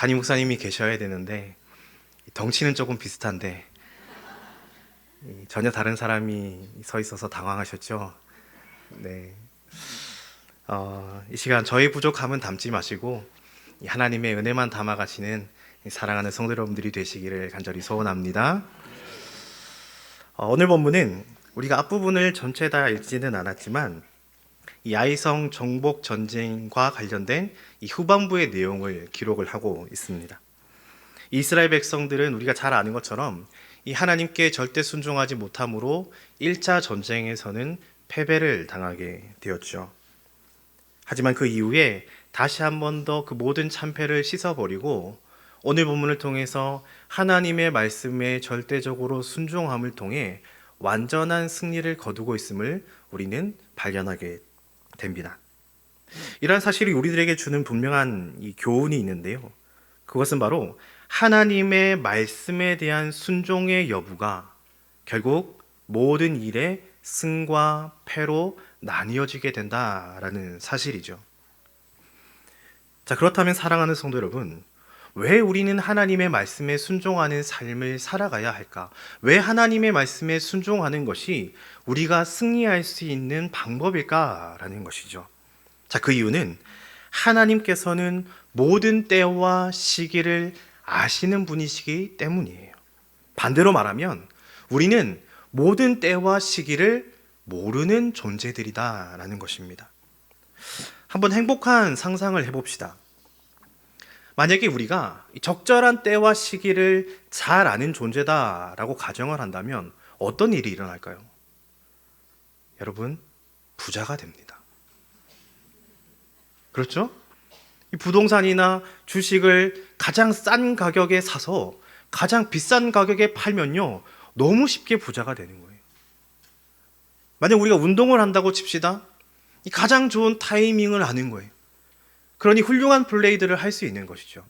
담임 목사님이 계셔야 되는데 덩치는 조금 비슷한데 전혀 다른 사람이 서 있어서 당황하셨죠? 네. 이 시간 저희 부족함은 담지 마시고 하나님의 은혜만 담아가시는 사랑하는 성도 여러분들이 되시기를 간절히 소원합니다. 오늘 본문은 우리가 앞부분을 전체 다 읽지는 않았지만 이 아이성 정복 전쟁과 관련된 이 후반부의 내용을 기록을 하고 있습니다. 이스라엘 백성들은 우리가 잘 아는 것처럼 이 하나님께 절대 순종하지 못함으로 1차 전쟁에서는 패배를 당하게 되었죠. 하지만 그 이후에 다시 한 번 더 그 모든 참패를 씻어버리고 오늘 본문을 통해서 하나님의 말씀에 절대적으로 순종함을 통해 완전한 승리를 거두고 있음을 우리는 발견하게 됩니다. 이러한 사실이 우리들에게 주는 분명한 이 교훈이 있는데요. 그것은 바로 하나님의 말씀에 대한 순종의 여부가 결국 모든 일의 승과 패로 나뉘어지게 된다라는 사실이죠. 자, 그렇다면 사랑하는 성도 여러분, 왜 우리는 하나님의 말씀에 순종하는 삶을 살아가야 할까? 왜 하나님의 말씀에 순종하는 것이 우리가 승리할 수 있는 방법일까라는 것이죠. 자, 그 이유는 하나님께서는 모든 때와 시기를 아시는 분이시기 때문이에요. 반대로 말하면 우리는 모든 때와 시기를 모르는 존재들이다라는 것입니다. 한번 행복한 상상을 해봅시다. 만약에 우리가 적절한 때와 시기를 잘 아는 존재다라고 가정을 한다면 어떤 일이 일어날까요? 여러분, 부자가 됩니다. 그렇죠? 이 부동산이나 주식을 가장 싼 가격에 사서 가장 비싼 가격에 팔면요, 너무 쉽게 부자가 되는 거예요. 만약 우리가 운동을 한다고 칩시다. 이 가장 좋은 타이밍을 아는 거예요. 그러니 훌륭한 플레이들을 할 수 있는 것이죠.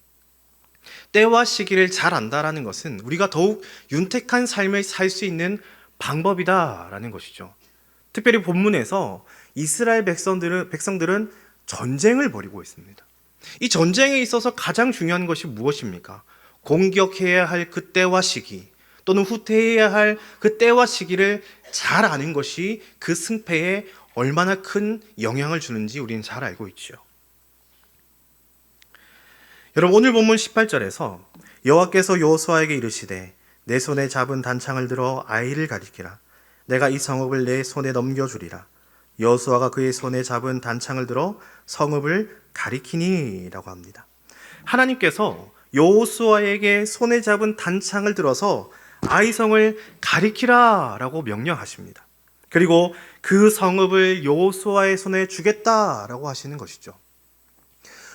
때와 시기를 잘 안다라는 것은 우리가 더욱 윤택한 삶을 살 수 있는 방법이다라는 것이죠. 특별히 본문에서 이스라엘 백성들은 전쟁을 벌이고 있습니다. 이 전쟁에 있어서 가장 중요한 것이 무엇입니까? 공격해야 할 그 때와 시기, 또는 후퇴해야 할 그 때와 시기를 잘 아는 것이 그 승패에 얼마나 큰 영향을 주는지 우리는 잘 알고 있죠. 여러분, 오늘 본문 18절에서 여호와께서 여호수아에게 이르시되 내 손에 잡은 단창을 들어 아이를 가리키라. 내가 이 성읍을 내 손에 넘겨주리라. 여호수아가 그의 손에 잡은 단창을 들어 성읍을 가리키니 라고 합니다. 하나님께서 여호수아에게 손에 잡은 단창을 들어서 아이성을 가리키라 라고 명령하십니다. 그리고 그 성읍을 여호수아의 손에 주겠다라고 하시는 것이죠.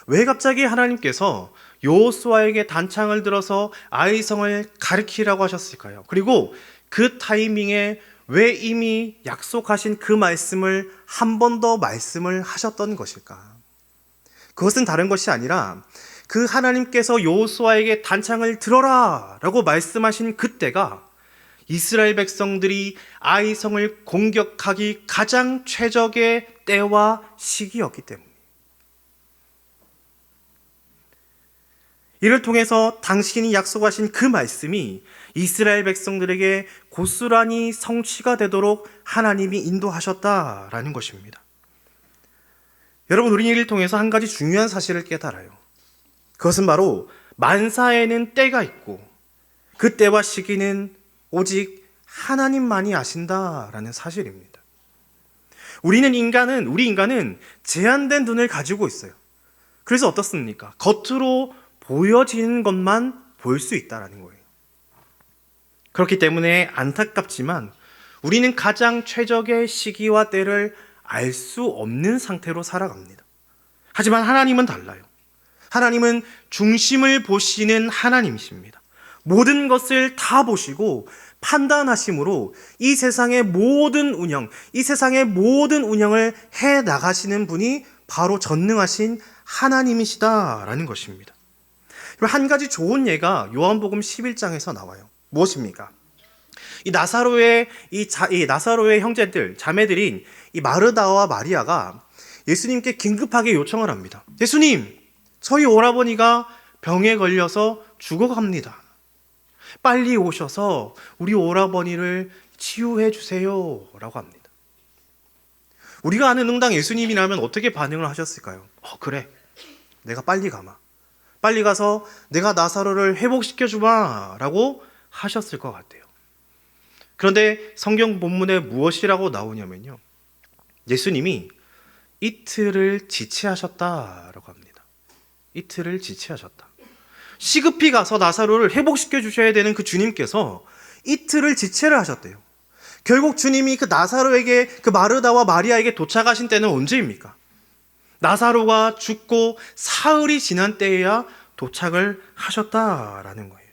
왜 갑자기 하나님께서 여호수아에게 단창을 들어서 아이성을 가리키라고 하셨을까요? 그리고 그 타이밍에 왜 이미 약속하신 그 말씀을 한 번 더 말씀을 하셨던 것일까? 그것은 다른 것이 아니라 그 하나님께서 여호수아에게 단창을 들어라 라고 말씀하신 그때가 이스라엘 백성들이 아이성을 공격하기 가장 최적의 때와 시기였기 때문에, 이를 통해서 당신이 약속하신 그 말씀이 이스라엘 백성들에게 고스란히 성취가 되도록 하나님이 인도하셨다라는 것입니다. 여러분, 우리는 이를 통해서 한 가지 중요한 사실을 깨달아요. 그것은 바로 만사에는 때가 있고 그 때와 시기는 오직 하나님만이 아신다라는 사실입니다. 우리 인간은 제한된 눈을 가지고 있어요. 그래서 어떻습니까? 겉으로 보여지는 것만 볼 수 있다는 거예요. 그렇기 때문에 안타깝지만 우리는 가장 최적의 시기와 때를 알 수 없는 상태로 살아갑니다. 하지만 하나님은 달라요. 하나님은 중심을 보시는 하나님이십니다. 모든 것을 다 보시고 판단하심으로 이 세상의 모든 운영을 해 나가시는 분이 바로 전능하신 하나님이시다라는 것입니다. 한 가지 좋은 예가 요한복음 11장에서 나와요. 무엇입니까? 이 나사로의 형제들, 자매들인 이 마르다와 마리아가 예수님께 긴급하게 요청을 합니다. 예수님, 저희 오라버니가 병에 걸려서 죽어갑니다. 빨리 오셔서 우리 오라버니를 치유해 주세요 라고 합니다. 우리가 아는 응당 예수님이라면 어떻게 반응을 하셨을까요? 그래, 내가 빨리 가마, 빨리 가서 내가 나사로를 회복시켜주마 라고 하셨을 것 같아요. 그런데 성경 본문에 무엇이라고 나오냐면요, 예수님이 이틀을 지체하셨다라고 합니다. 이틀을 지체하셨다. 시급히 가서 나사로를 회복시켜 주셔야 되는 그 주님께서 이틀을 지체를 하셨대요. 결국 주님이 그 나사로에게, 그 마르다와 마리아에게 도착하신 때는 언제입니까? 나사로가 죽고 사흘이 지난 때에야 도착을 하셨다라는 거예요.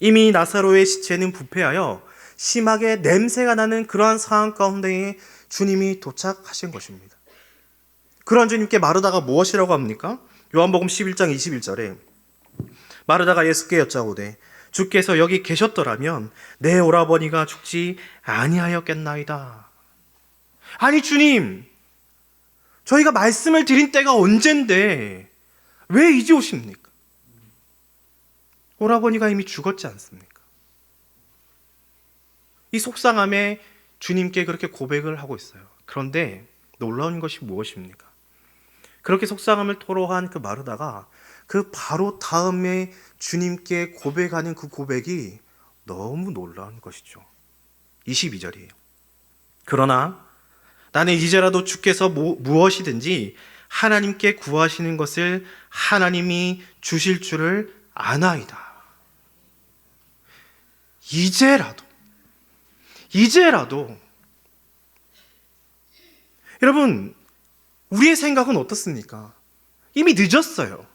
이미 나사로의 시체는 부패하여 심하게 냄새가 나는 그러한 상황 가운데에 주님이 도착하신 것입니다. 그러한 주님께 마르다가 무엇이라고 합니까? 요한복음 11장 21절에 마르다가 예수께 여짜오되 주께서 여기 계셨더라면 내 오라버니가 죽지 아니하였겠나이다. 아니 주님, 저희가 말씀을 드린 때가 언젠데 왜 이제 오십니까? 오라버니가 이미 죽었지 않습니까? 이 속상함에 주님께 그렇게 고백을 하고 있어요. 그런데 놀라운 것이 무엇입니까? 그렇게 속상함을 토로한 그 마르다가 그 바로 다음에 주님께 고백하는 그 고백이 너무 놀라운 것이죠. 22절이에요. 그러나 나는 이제라도 주께서 무엇이든지 하나님께 구하시는 것을 하나님이 주실 줄을 아나이다. 이제라도 여러분, 우리의 생각은 어떻습니까? 이미 늦었어요.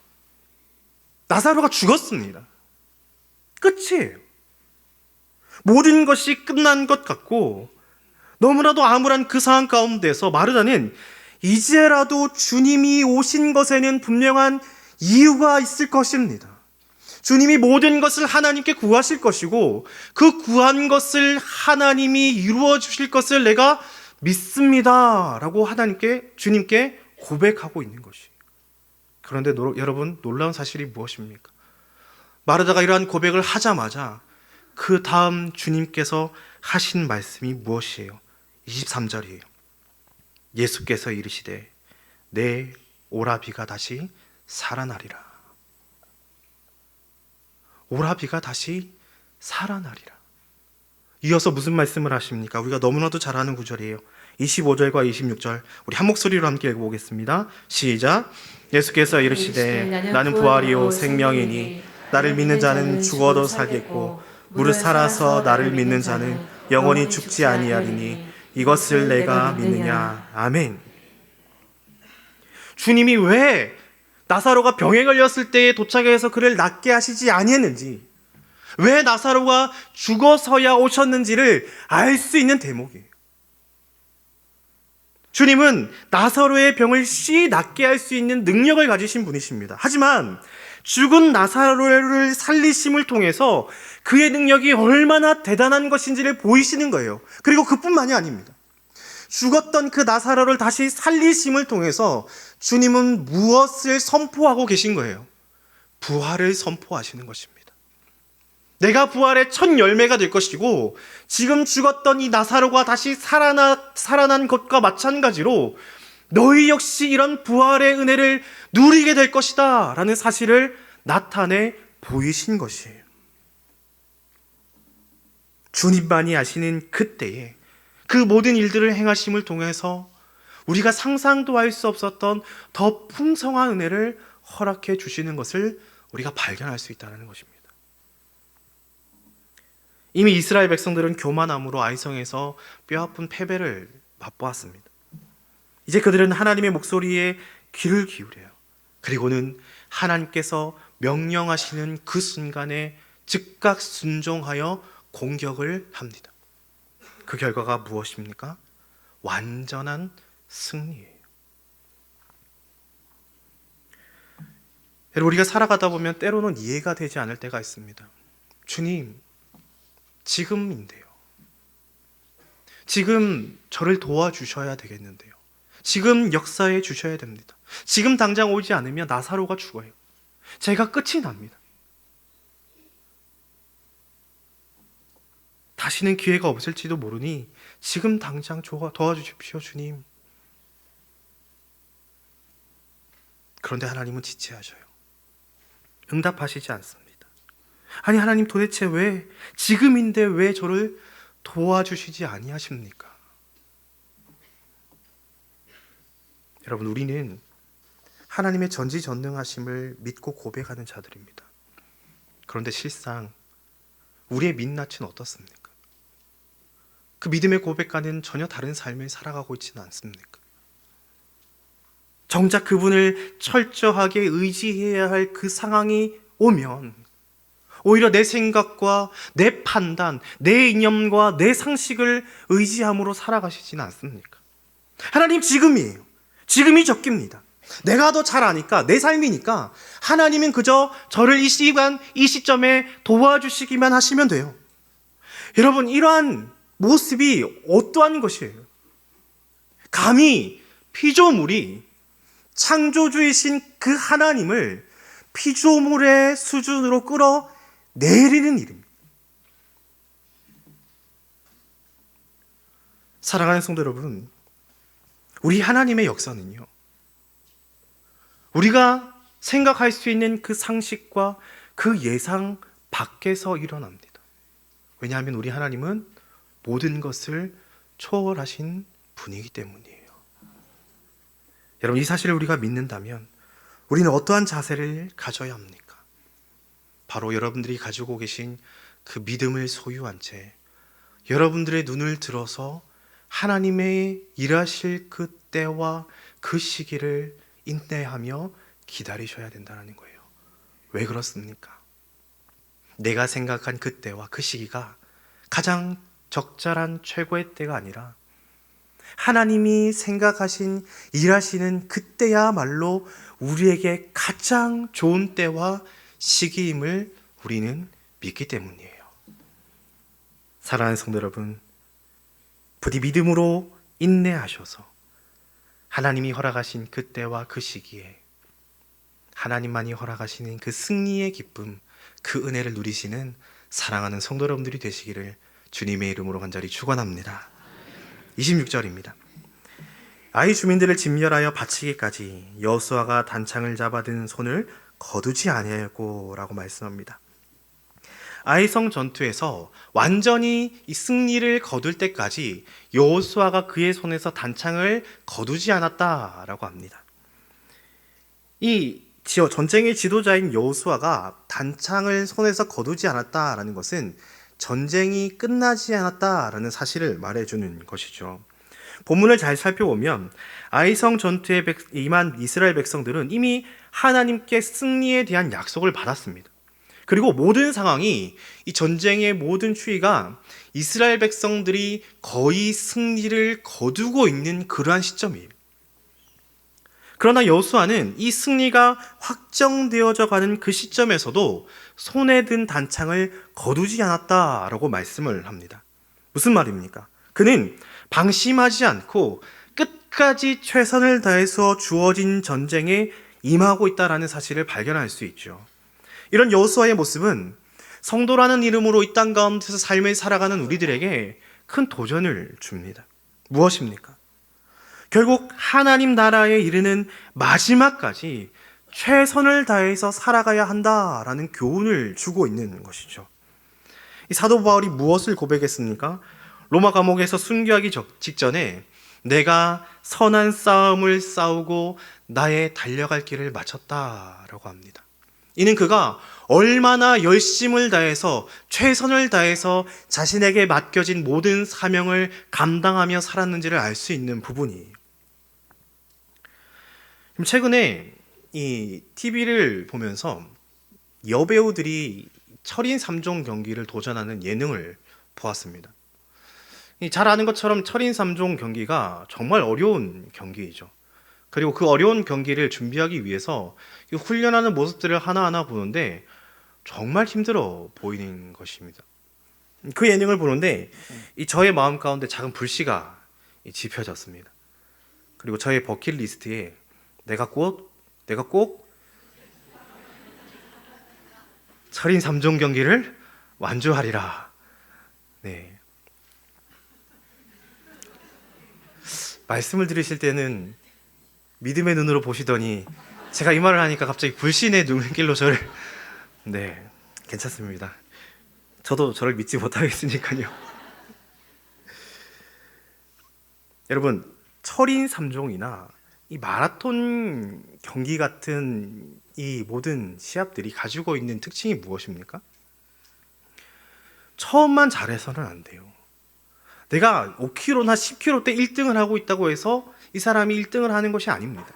나사로가 죽었습니다. 끝이에요. 모든 것이 끝난 것 같고 너무나도 암울한 그 상황 가운데서 마르다는 이제라도 주님이 오신 것에는 분명한 이유가 있을 것입니다. 주님이 모든 것을 하나님께 구하실 것이고 그 구한 것을 하나님이 이루어 주실 것을 내가 믿습니다 라고 주님께 고백하고 있는 것이에요. 그런데 여러분, 놀라운 사실이 무엇입니까? 마르다가 이러한 고백을 하자마자 그 다음 주님께서 하신 말씀이 무엇이에요? 23절이에요. 예수께서 이르시되 내 오라비가 다시 살아나리라. 오라비가 다시 살아나리라. 이어서 무슨 말씀을 하십니까? 우리가 너무나도 잘 아는 구절이에요. 25절과 26절 우리 한 목소리로 함께 읽어보겠습니다. 시작. 예수께서 이르시되 나는 부활이요 생명이니 나를 믿는 자는 죽어도 살겠고 무릇 살아서 나를 믿는 자는 영원히 죽지 아니하리니 이것을 내가 믿느냐. 아멘. 주님이 왜 나사로가 병에 걸렸을 때에 도착해서 그를 낫게 하시지 아니했는지, 왜 나사로가 죽어서야 오셨는지를 알 수 있는 대목이에요. 주님은 나사로의 병을 쉬이 낫게 할 수 있는 능력을 가지신 분이십니다. 하지만 죽은 나사로를 살리심을 통해서 그의 능력이 얼마나 대단한 것인지를 보이시는 거예요. 그리고 그뿐만이 아닙니다. 죽었던 그 나사로를 다시 살리심을 통해서 주님은 무엇을 선포하고 계신 거예요? 부활을 선포하시는 것입니다. 내가 부활의 첫 열매가 될 것이고 지금 죽었던 이 나사로가 다시 살아난 것과 마찬가지로 너희 역시 이런 부활의 은혜를 누리게 될 것이다 라는 사실을 나타내 보이신 것이에요. 주님만이 아시는 그때에 그 모든 일들을 행하심을 통해서 우리가 상상도 할 수 없었던 더 풍성한 은혜를 허락해 주시는 것을 우리가 발견할 수 있다는 것입니다. 이미 이스라엘 백성들은 교만함으로 아이성에서 뼈아픈 패배를 맛보았습니다. 이제 그들은 하나님의 목소리에 귀를 기울여요. 그리고는 하나님께서 명령하시는 그 순간에 즉각 순종하여 공격을 합니다. 그 결과가 무엇입니까? 완전한 승리예요. 여러분, 우리가 살아가다 보면 때로는 이해가 되지 않을 때가 있습니다. 주님, 지금인데요. 지금 저를 도와주셔야 되겠는데요. 지금 역사해 주셔야 됩니다. 지금 당장 오지 않으면 나사로가 죽어요. 제가 끝이 납니다. 다시는 기회가 없을지도 모르니 지금 당장 도와주십시오, 주님. 그런데 하나님은 지체하셔요. 응답하시지 않습니다. 아니, 하나님 도대체 왜 지금인데 왜 저를 도와주시지 아니하십니까? 여러분, 우리는 하나님의 전지전능하심을 믿고 고백하는 자들입니다. 그런데 실상 우리의 민낯은 어떻습니까? 그 믿음의 고백과는 전혀 다른 삶을 살아가고 있지는 않습니까? 정작 그분을 철저하게 의지해야 할 그 상황이 오면 오히려 내 생각과 내 판단, 내 이념과 내 상식을 의지함으로 살아가시지는 않습니까? 하나님, 지금이에요. 지금이 적깁니다. 내가 더 잘 아니까, 내 삶이니까 하나님은 그저 저를 이 시간, 이 시점에 도와주시기만 하시면 돼요. 여러분, 이러한 모습이 어떠한 것이에요? 감히 피조물이 창조주이신 그 하나님을 피조물의 수준으로 끌어내리는 일입니다. 사랑하는 성도 여러분, 우리 하나님의 역사는요, 우리가 생각할 수 있는 그 상식과 그 예상 밖에서 일어납니다. 왜냐하면 우리 하나님은 모든 것을 초월하신 분이기 때문이에요. 여러분, 이 사실을 우리가 믿는다면 우리는 어떠한 자세를 가져야 합니까? 바로 여러분들이 가지고 계신 그 믿음을 소유한 채 여러분들의 눈을 들어서 하나님의 일하실 그 때와 그 시기를 인내하며 기다리셔야 된다는 거예요. 왜 그렇습니까? 내가 생각한 그 때와 그 시기가 가장 적절한 최고의 때가 아니라 하나님이 생각하신 일하시는 그때야말로 우리에게 가장 좋은 때와 시기임을 우리는 믿기 때문이에요. 사랑하는 성도 여러분, 부디 믿음으로 인내하셔서 하나님이 허락하신 그 때와 그 시기에 하나님만이 허락하시는 그 승리의 기쁨, 그 은혜를 누리시는 사랑하는 성도 여러분들이 되시기를 주님의 이름으로 간절히 축원합니다. 26절입니다. 아이 주민들을 진멸하여 바치기까지 여호수아가 단창을 잡아든 손을 거두지 아니하고 라고 말씀합니다. 아이성 전투에서 완전히 이 승리를 거둘 때까지 여호수아가 그의 손에서 단창을 거두지 않았다라고 합니다. 이 전쟁의 지도자인 여호수아가 단창을 손에서 거두지 않았다라는 것은 전쟁이 끝나지 않았다라는 사실을 말해주는 것이죠. 본문을 잘 살펴보면 아이성 전투에 임한 이스라엘 백성들은 이미 하나님께 승리에 대한 약속을 받았습니다. 그리고 모든 상황이, 이 전쟁의 모든 추이가 이스라엘 백성들이 거의 승리를 거두고 있는 그러한 시점이에요. 그러나 여호수아는 이 승리가 확정되어져 가는 그 시점에서도 손에 든 단창을 거두지 않았다라고 말씀을 합니다. 무슨 말입니까? 그는 방심하지 않고 끝까지 최선을 다해서 주어진 전쟁에 임하고 있다는 사실을 발견할 수 있죠. 이런 여호수아의 모습은 성도라는 이름으로 이 땅 가운데서 삶을 살아가는 우리들에게 큰 도전을 줍니다. 무엇입니까? 결국 하나님 나라에 이르는 마지막까지 최선을 다해서 살아가야 한다라는 교훈을 주고 있는 것이죠. 이 사도 바울이 무엇을 고백했습니까? 로마 감옥에서 순교하기 직전에 내가 선한 싸움을 싸우고 나의 달려갈 길을 마쳤다라고 합니다. 이는 그가 얼마나 열심을 다해서 최선을 다해서 자신에게 맡겨진 모든 사명을 감당하며 살았는지를 알 수 있는 부분이에요. 최근에 이 TV를 보면서 여배우들이 철인 3종 경기를 도전하는 예능을 보았습니다. 잘 아는 것처럼 철인 3종 경기가 정말 어려운 경기이죠. 그리고 그 어려운 경기를 준비하기 위해서 훈련하는 모습들을 하나하나 보는데 정말 힘들어 보이는 것입니다. 그 예능을 보는데 저의 마음 가운데 작은 불씨가 지펴졌습니다. 그리고 저의 버킷리스트에 내가 꼭 철인 3종 경기를 완주하리라. 네. 말씀을 들으실 때는 믿음의 눈으로 보시더니 제가 이 말을 하니까 갑자기 불신의 눈길로 저를 네, 괜찮습니다. 저도 저를 믿지 못하겠으니까요. 여러분, 철인 3종이나 이 마라톤 경기 같은 이 모든 시합들이 가지고 있는 특징이 무엇입니까? 처음만 잘해서는 안 돼요. 내가 5km나 10km 때 1등을 하고 있다고 해서 이 사람이 1등을 하는 것이 아닙니다.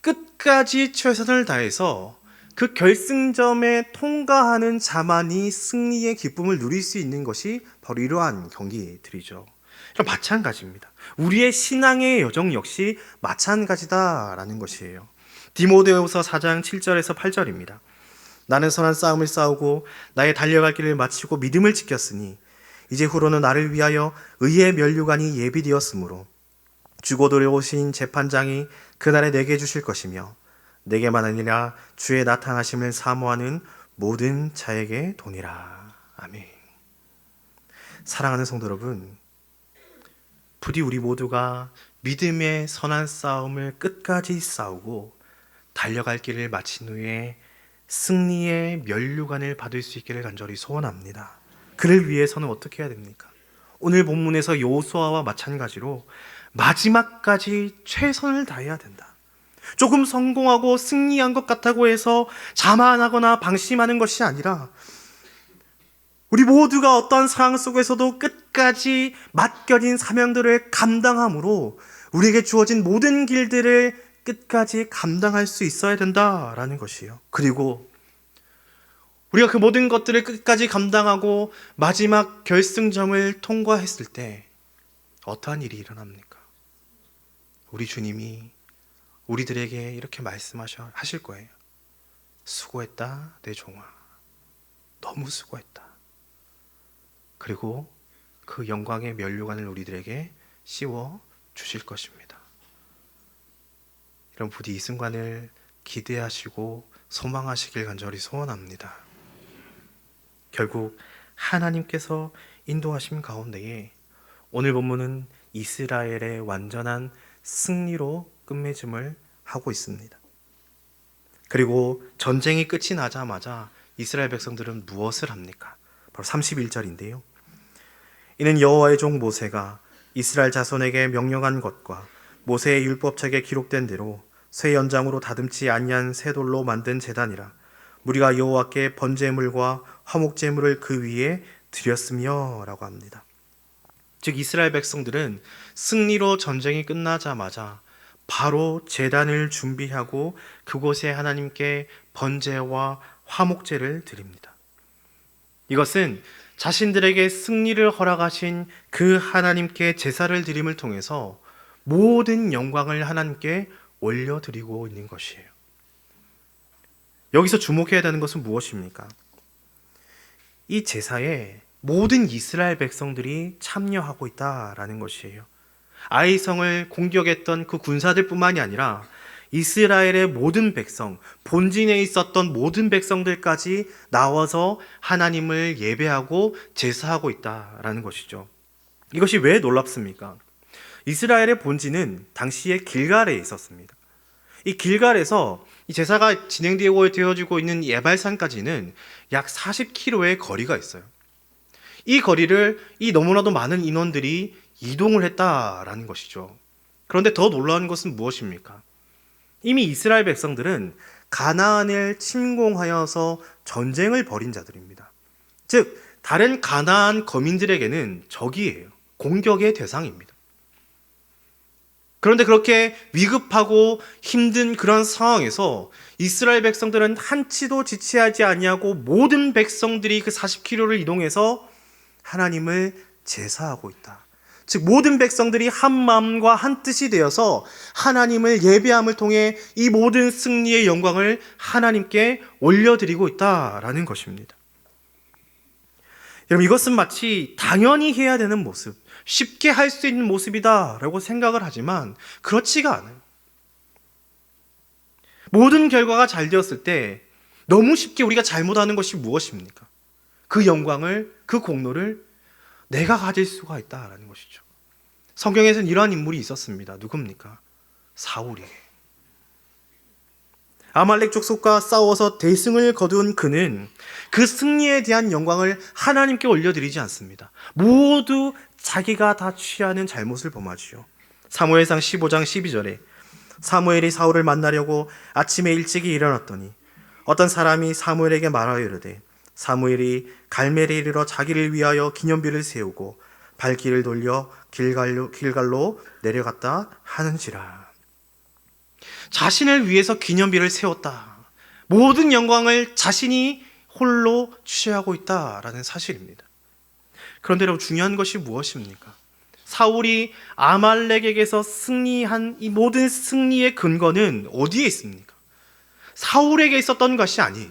끝까지 최선을 다해서 그 결승점에 통과하는 자만이 승리의 기쁨을 누릴 수 있는 것이 바로 이러한 경기들이죠. 마찬가지입니다. 우리의 신앙의 여정 역시 마찬가지다라는 것이에요. 디모데후서 4장 7절에서 8절입니다. 나는 선한 싸움을 싸우고 나의 달려갈 길을 마치고 믿음을 지켰으니 이제 후로는 나를 위하여 의의 면류관이 예비되었으므로 주고 들어오신 재판장이 그날에 내게 주실 것이며 내게만 아니라 주의 나타나심을 사모하는 모든 자에게 도니라. 아멘. 사랑하는 성도 여러분, 부디 우리 모두가 믿음의 선한 싸움을 끝까지 싸우고 달려갈 길을 마친 후에 승리의 면류관을 받을 수 있기를 간절히 소원합니다. 그를 위해서는 어떻게 해야 됩니까? 오늘 본문에서 여호수아와 마찬가지로 마지막까지 최선을 다해야 된다. 조금 성공하고 승리한 것 같다고 해서 자만하거나 방심하는 것이 아니라 우리 모두가 어떤 상황 속에서도 끝까지 맡겨진 사명들을 감당함으로 우리에게 주어진 모든 길들을 끝까지 감당할 수 있어야 된다라는 것이에요. 그리고 우리가 그 모든 것들을 끝까지 감당하고 마지막 결승점을 통과했을 때 어떠한 일이 일어납니까? 우리 주님이 우리들에게 이렇게 말씀하실 거예요. 수고했다, 내 종아. 너무 수고했다. 그리고 그 영광의 면류관을 우리들에게 씌워 주실 것입니다. 여러분, 부디 이 순간을 기대하시고 소망하시길 간절히 소원합니다. 결국 하나님께서 인도하심 가운데에 오늘 본문은 이스라엘의 완전한 승리로 끝맺음을 하고 있습니다. 그리고 전쟁이 끝이 나자마자 이스라엘 백성들은 무엇을 합니까? 바로 31절인데요. 이는 여호와의 종 모세가 이스라엘 자손에게 명령한 것과 모세의 율법책에 기록된 대로 쇠 연장으로 다듬지 아니한 새 돌로 만든 제단이라. 우리가 여호와께 번제물과 화목제물을 그 위에 드렸으며 라고 합니다. 즉 이스라엘 백성들은 승리로 전쟁이 끝나자마자 바로 제단을 준비하고 그곳에 하나님께 번제와 화목제를 드립니다. 이것은 자신들에게 승리를 허락하신 그 하나님께 제사를 드림을 통해서 모든 영광을 하나님께 올려드리고 있는 것이에요. 여기서 주목해야 되는 것은 무엇입니까? 이 제사에 모든 이스라엘 백성들이 참여하고 있다라는 것이에요. 아이성을 공격했던 그 군사들뿐만이 아니라 이스라엘의 모든 백성, 본진에 있었던 모든 백성들까지 나와서 하나님을 예배하고 제사하고 있다라는 것이죠. 이것이 왜 놀랍습니까? 이스라엘의 본진은 당시에 길갈에 있었습니다. 이 길갈에서 이 제사가 진행되어지고 있는 예발산까지는 약 40km의 거리가 있어요. 이 거리를 이 너무나도 많은 인원들이 이동을 했다라는 것이죠. 그런데 더 놀라운 것은 무엇입니까? 이미 이스라엘 백성들은 가나안을 침공하여서 전쟁을 벌인 자들입니다. 즉 다른 가나안 거민들에게는 적이에요. 공격의 대상입니다. 그런데 그렇게 위급하고 힘든 그런 상황에서 이스라엘 백성들은 한치도 지체하지 아니하고 모든 백성들이 그 40km를 이동해서 하나님을 제사하고 있다. 즉 모든 백성들이 한 마음과 한 뜻이 되어서 하나님을 예배함을 통해 이 모든 승리의 영광을 하나님께 올려드리고 있다라는 것입니다. 여러분, 이것은 마치 당연히 해야 되는 모습, 쉽게 할 수 있는 모습이다라고 생각을 하지만 그렇지가 않아요. 모든 결과가 잘 되었을 때 너무 쉽게 우리가 잘못하는 것이 무엇입니까? 그 영광을, 그 공로를 내가 가질 수가 있다라는 것이죠. 성경에서는 이러한 인물이 있었습니다. 누굽니까? 사울이에요. 아말렉 족속과 싸워서 대승을 거둔 그는 그 승리에 대한 영광을 하나님께 올려드리지 않습니다. 모두 자기가 다 취하는 잘못을 범하지요. 사무엘상 15장 12절에 사무엘이 사울을 만나려고 아침에 일찍이 일어났더니 어떤 사람이 사무엘에게 말하여 이르되 사무엘이 갈멜에 이르러 자기를 위하여 기념비를 세우고 발길을 돌려 길갈로 내려갔다 하는지라. 자신을 위해서 기념비를 세웠다. 모든 영광을 자신이 홀로 취하고 있다라는 사실입니다. 그런데 여러분, 중요한 것이 무엇입니까? 사울이 아말렉에게서 승리한 이 모든 승리의 근거는 어디에 있습니까? 사울에게 있었던 것이 아니에요.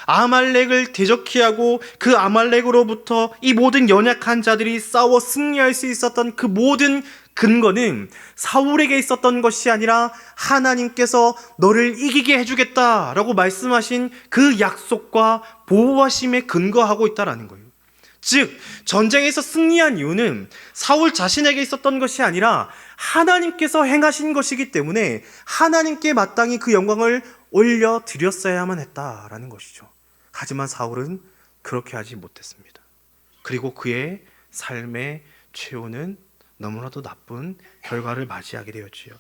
아말렉을 대적케 하고 그 아말렉으로부터 이 모든 연약한 자들이 싸워 승리할 수 있었던 그 모든 근거는 사울에게 있었던 것이 아니라 하나님께서 너를 이기게 해주겠다라고 말씀하신 그 약속과 보호하심에 근거하고 있다라는 거예요. 즉, 전쟁에서 승리한 이유는 사울 자신에게 있었던 것이 아니라 하나님께서 행하신 것이기 때문에 하나님께 마땅히 그 영광을 올려드렸어야만 했다라는 것이죠. 하지만 사울은 그렇게 하지 못했습니다. 그리고 그의 삶의 최후는 너무나도 나쁜 결과를 맞이하게 되었지요.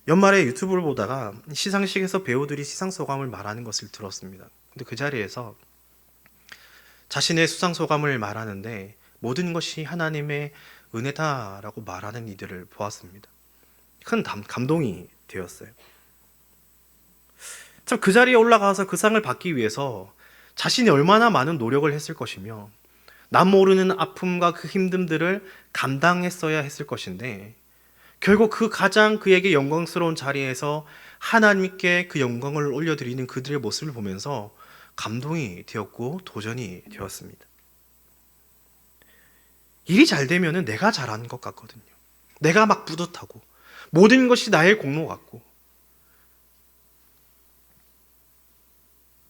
연말에 유튜브를 보다가 시상식에서 배우들이 시상소감을 말하는 것을 들었습니다. 근데 그 자리에서 자신의 수상소감을 말하는데 모든 것이 하나님의 은혜다라고 말하는 이들을 보았습니다. 큰 감동이 되었어요. 참, 그 자리에 올라가서 그 상을 받기 위해서 자신이 얼마나 많은 노력을 했을 것이며 남 모르는 아픔과 그 힘듦들을 감당했어야 했을 것인데 결국 그 가장 그에게 영광스러운 자리에서 하나님께 그 영광을 올려드리는 그들의 모습을 보면서 감동이 되었고 도전이 되었습니다. 일이 잘 되면 내가 잘한 것 같거든요. 내가 막 뿌듯하고 모든 것이 나의 공로 같고.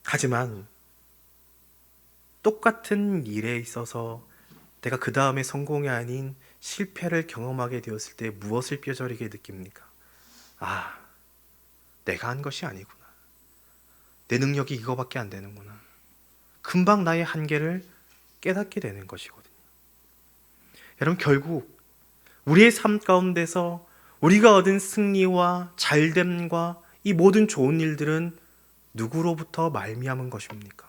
하지만 똑같은 일에 있어서 내가 그 다음에 성공이 아닌 실패를 경험하게 되었을 때 무엇을 뼈저리게 느낍니까? 아, 내가 한 것이 아니구나. 내 능력이 이거밖에 안 되는구나. 금방 나의 한계를 깨닫게 되는 것이거든요. 여러분, 결국 우리의 삶 가운데서 우리가 얻은 승리와 잘됨과 이 모든 좋은 일들은 누구로부터 말미암은 것입니까?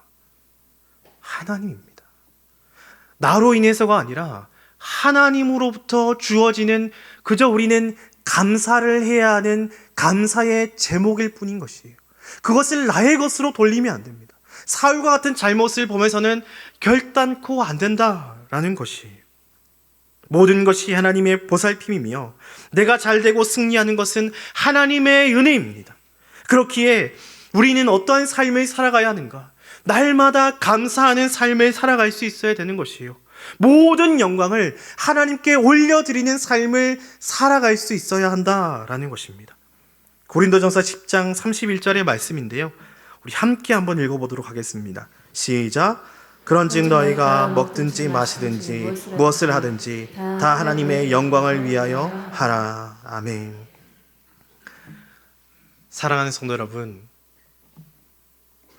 하나님입니다. 나로 인해서가 아니라 하나님으로부터 주어지는 그저 우리는 감사를 해야 하는 감사의 제목일 뿐인 것이에요. 그것을 나의 것으로 돌리면 안 됩니다. 사울과 같은 잘못을 보면서는 결단코 안 된다라는 것이에요. 모든 것이 하나님의 보살핌이며 내가 잘되고 승리하는 것은 하나님의 은혜입니다. 그렇기에 우리는 어떠한 삶을 살아가야 하는가? 날마다 감사하는 삶을 살아갈 수 있어야 되는 것이에요. 모든 영광을 하나님께 올려드리는 삶을 살아갈 수 있어야 한다라는 것입니다. 고린도전서 10장 31절의 말씀인데요. 우리 함께 한번 읽어보도록 하겠습니다. 시작. 그런즉 너희가 먹든지 마시든지 무엇을 하든지 다 하나님의 영광을 위하여 하라. 아멘. 사랑하는 성도 여러분,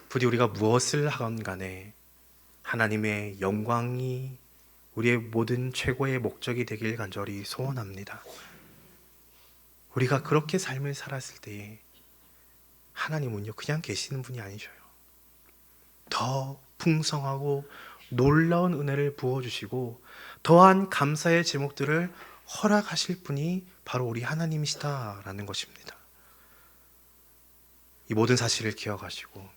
부디 우리가 무엇을 하건 간에 하나님의 영광이 우리의 모든 최고의 목적이 되길 간절히 소원합니다. 우리가 그렇게 삶을 살았을 때에 하나님은요, 그냥 계시는 분이 아니셔요. 더 풍성하고 놀라운 은혜를 부어주시고 더한 감사의 제목들을 허락하실 분이 바로 우리 하나님이시다라는 것입니다. 이 모든 사실을 기억하시고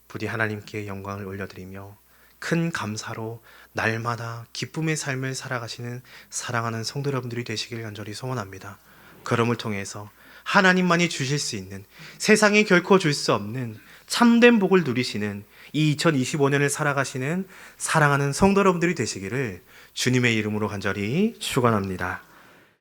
부디 하나님께 영광을 올려드리며 큰 감사로 날마다 기쁨의 삶을 살아가시는 사랑하는 성도 여러분들이 되시길 간절히 소원합니다. 그럼을 통해서 하나님만이 주실 수 있는, 세상이 결코 줄 수 없는 참된 복을 누리시는 이 2025년을 살아가시는 사랑하는 성도 여러분들이 되시기를 주님의 이름으로 간절히 축원합니다.